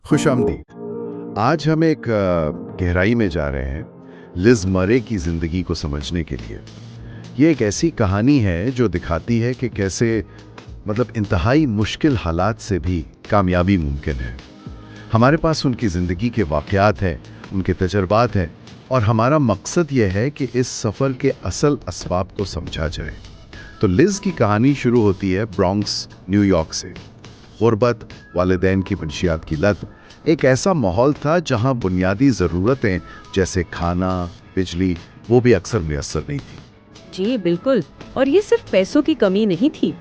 خوش آمدید۔ آج ہم ایک گہرائی میں جا رہے ہیں لز مرے کی زندگی کو سمجھنے کے لیے۔ یہ ایک ایسی کہانی ہے جو دکھاتی ہے کہ کیسے انتہائی مشکل حالات سے بھی کامیابی ممکن ہے۔ ہمارے پاس ان کی زندگی کے واقعات ہیں، ان کے تجربات ہیں، اور ہمارا مقصد یہ ہے کہ اس سفر کے اصل اسباب کو سمجھا جائے۔ تو لز کی کہانی شروع ہوتی ہے برونکس، نیو یارک سے۔ غربت، والدین کی منشیات کی لت، ایک ایسا ماحول تھا جہاں بنیادی ضرورتیں جیسے کھانا، بجلی، وہ بھی اکثر میسر نہیں تھی۔ جی بالکل، اور یہ صرف پیسوں کی کمی نہیں تھی،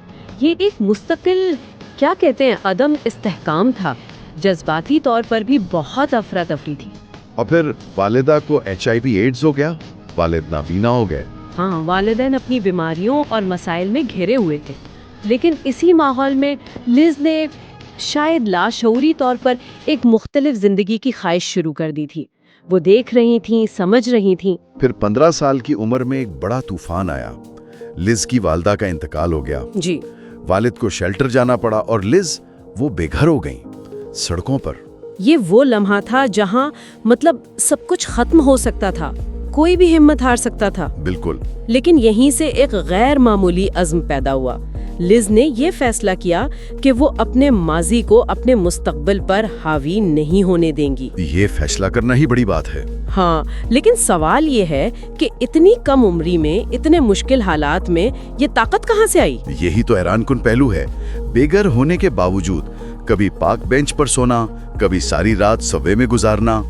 یہ ایک مستقل عدم استحکام تھا۔ جذباتی طور پر بھی بہت افراتفری تھی۔ اور پھر والدہ کو HIV ایڈز ہو گیا، والد نابینا ہو گئے۔ ہاں، والدین اپنی بیماریوں اور مسائل میں گھرے ہوئے تھے، لیکن اسی ماحول میں لز نے شاید لاشعوری طور پر ایک مختلف زندگی کی خواہش شروع کر دی تھی۔ وہ دیکھ رہی تھیں، سمجھ رہی تھیں۔ پھر 15 سال کی عمر میں ایک بڑا طوفان آیا۔ لز کی والدہ کا انتقال ہو گیا۔ جی، والد کو شیلٹر جانا پڑا اور لز وہ بے گھر ہو گئیں، سڑکوں پر۔ یہ وہ لمحہ تھا جہاں سب کچھ ختم ہو سکتا تھا، کوئی بھی ہمت ہار سکتا تھا۔ بالکل۔ لیکن یہیں سے ایک غیر معمولی عزم پیدا ہوا۔ لز نے یہ فیصلہ کیا کہ وہ اپنے ماضی کو اپنے مستقبل پر حاوی نہیں ہونے دیں گی۔ یہ فیصلہ کرنا ہی بڑی بات ہے۔ ہاں، لیکن سوال یہ ہے کہ اتنی کم عمری میں، اتنے مشکل حالات میں یہ طاقت کہاں سے آئی؟ یہی تو حیران کن پہلو ہے۔ بے گھر ہونے کے باوجود کبھی پارک بینچ پر سونا، کبھی ساری رات سبوے میں گزارنا۔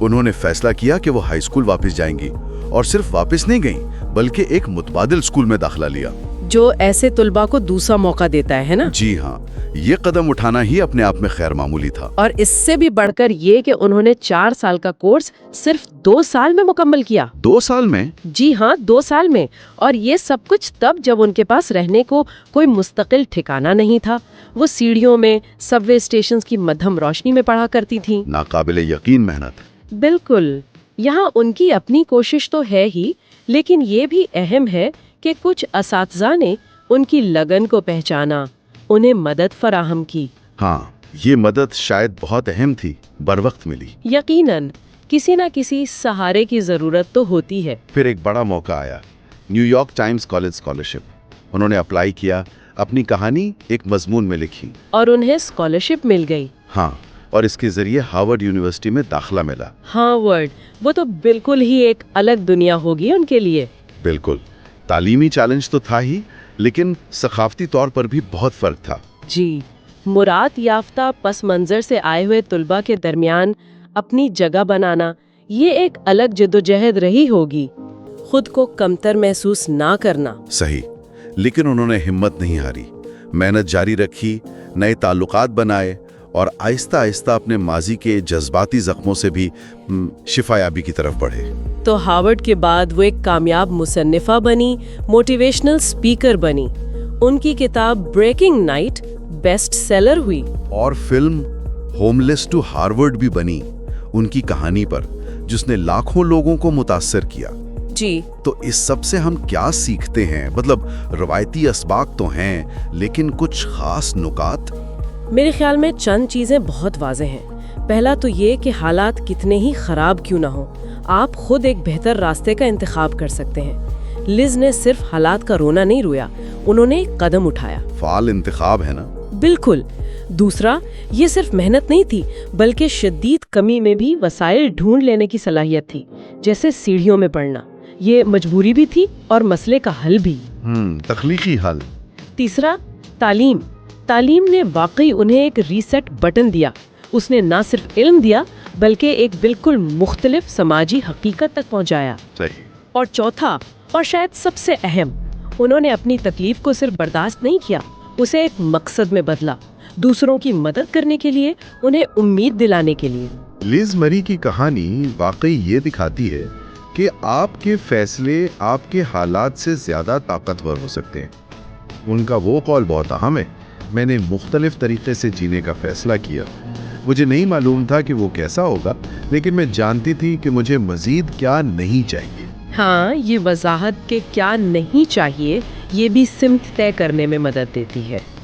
انہوں نے فیصلہ کیا کہ وہ ہائی اسکول واپس جائیں گی، اور صرف واپس نہیں گئیں بلکہ ایک متبادل اسکول میں داخلہ لیا، جو ایسے طلباء کو دوسرا موقع دیتا ہے نا؟ جی ہاں، یہ قدم اٹھانا ہی اپنے آپ میں خیر معمولی تھا۔ اور اس سے بھی بڑھ کر یہ کہ انہوں نے 4 سال کا کورس صرف 2 سال میں مکمل کیا۔ 2 سال میں؟ جی ہاں، 2 سال میں، اور یہ سب کچھ تب جب ان کے پاس رہنے کو کوئی مستقل ٹھکانہ نہیں تھا۔ وہ سیڑھیوں میں، سب وے اسٹیشنز کی مدھم روشنی میں پڑھا کرتی تھیں۔ ناقابل یقین محنت۔ بالکل، یہاں ان کی اپنی کوشش تو ہے ہی، لیکن یہ بھی اہم ہے کہ کچھ اساتذہ نے ان کی لگن کو پہچانا، انہیں مدد فراہم کی۔ ہاں، یہ مدد شاید بہت اہم تھی، بر وقت ملی۔ یقیناً کسی نہ کسی سہارے کی ضرورت تو ہوتی ہے۔ پھر ایک بڑا موقع آیا، new York Times college scholarship. انہوں نے اپلائی کیا، اپنی کہانی ایک مضمون میں لکھی، اور انہیں اسکالرشپ مل گئی۔ ہاں، اور اس کے ذریعے ہارورڈ یونیورسٹی میں داخلہ ملا۔ ہارورڈ، وہ تو بالکل ہی ایک الگ دنیا ہوگی ان کے لیے۔ بالکل، تعلیمی چیلنج تو تھا ہی، لیکن ثقافتی طور پر بھی بہت فرق تھا۔ جی، مراد یافتہ پس منظر سے آئے ہوئے طلباء کے درمیان اپنی جگہ بنانا، یہ ایک الگ جدوجہد رہی ہوگی۔ خود کو کمتر محسوس نہ کرنا۔ صحیح، لیکن انہوں نے ہمت نہیں ہاری، محنت جاری رکھی، نئے تعلقات بنائے، اور آہستہ آہستہ اپنے ماضی کے جذباتی زخموں سے بھی شفایابی کی طرف بڑھے۔ تو ہارورڈ کے بعد وہ ایک کامیاب مصنفہ بنی، موٹیویشنل سپیکر بنی۔ ان کی کتاب بریکنگ نائٹ بیسٹ سیلر ہوئی۔ اور film homeless to Harvard بھی بنی، ان کی کہانی پر، جس نے لاکھوں لوگوں کو متاثر کیا۔ جی، تو اس سب سے ہم کیا سیکھتے ہیں؟ روایتی اسباق تو ہیں، لیکن کچھ خاص نکات؟ میرے خیال میں چند چیزیں بہت واضح ہیں۔ پہلا تو یہ کہ حالات کتنے ہی خراب کیوں نہ ہوں، آپ خود ایک بہتر راستے کا انتخاب کر سکتے ہیں۔ لز نے صرف حالات کا رونا نہیں رویا، انہوں نے ایک قدم اٹھایا۔ فعال انتخاب ہے نا؟ بالکل۔ دوسرا، یہ صرف محنت نہیں تھی، بلکہ شدید کمی میں بھی وسائل ڈھونڈ لینے کی صلاحیت تھی، جیسے سیڑھیوں میں پڑھنا۔ یہ مجبوری بھی تھی اور مسئلے کا حل بھی۔ تخلیقی حل۔ تیسرا، تعلیم نے واقعی انہیں ایک ریسٹ بٹن دیا۔ اس نے نہ صرف علم دیا بلکہ ایک بالکل مختلف سماجی حقیقت تک پہنچایا۔ صحیح۔ اور چوتھا، اور شاید سب سے اہم، انہوں نے اپنی تکلیف کو صرف برداشت نہیں کیا، اسے ایک مقصد میں بدلا، دوسروں کی مدد کرنے کے لیے، انہیں امید دلانے کے لیے۔ لز مری کی کہانی واقعی یہ دکھاتی ہے کہ آپ کے فیصلے آپ کے حالات سے زیادہ طاقتور ہو سکتے ہیں۔ ان کا وہ قول بہت اہم ہے، میں نے مختلف طریقے سے جینے کا فیصلہ کیا۔ مجھے نہیں معلوم تھا کہ وہ کیسا ہوگا، لیکن میں جانتی تھی کہ مجھے مزید کیا نہیں چاہیے۔ ہاں، یہ وضاحت کہ کیا نہیں چاہیے، یہ بھی سمت طے کرنے میں مدد دیتی ہے۔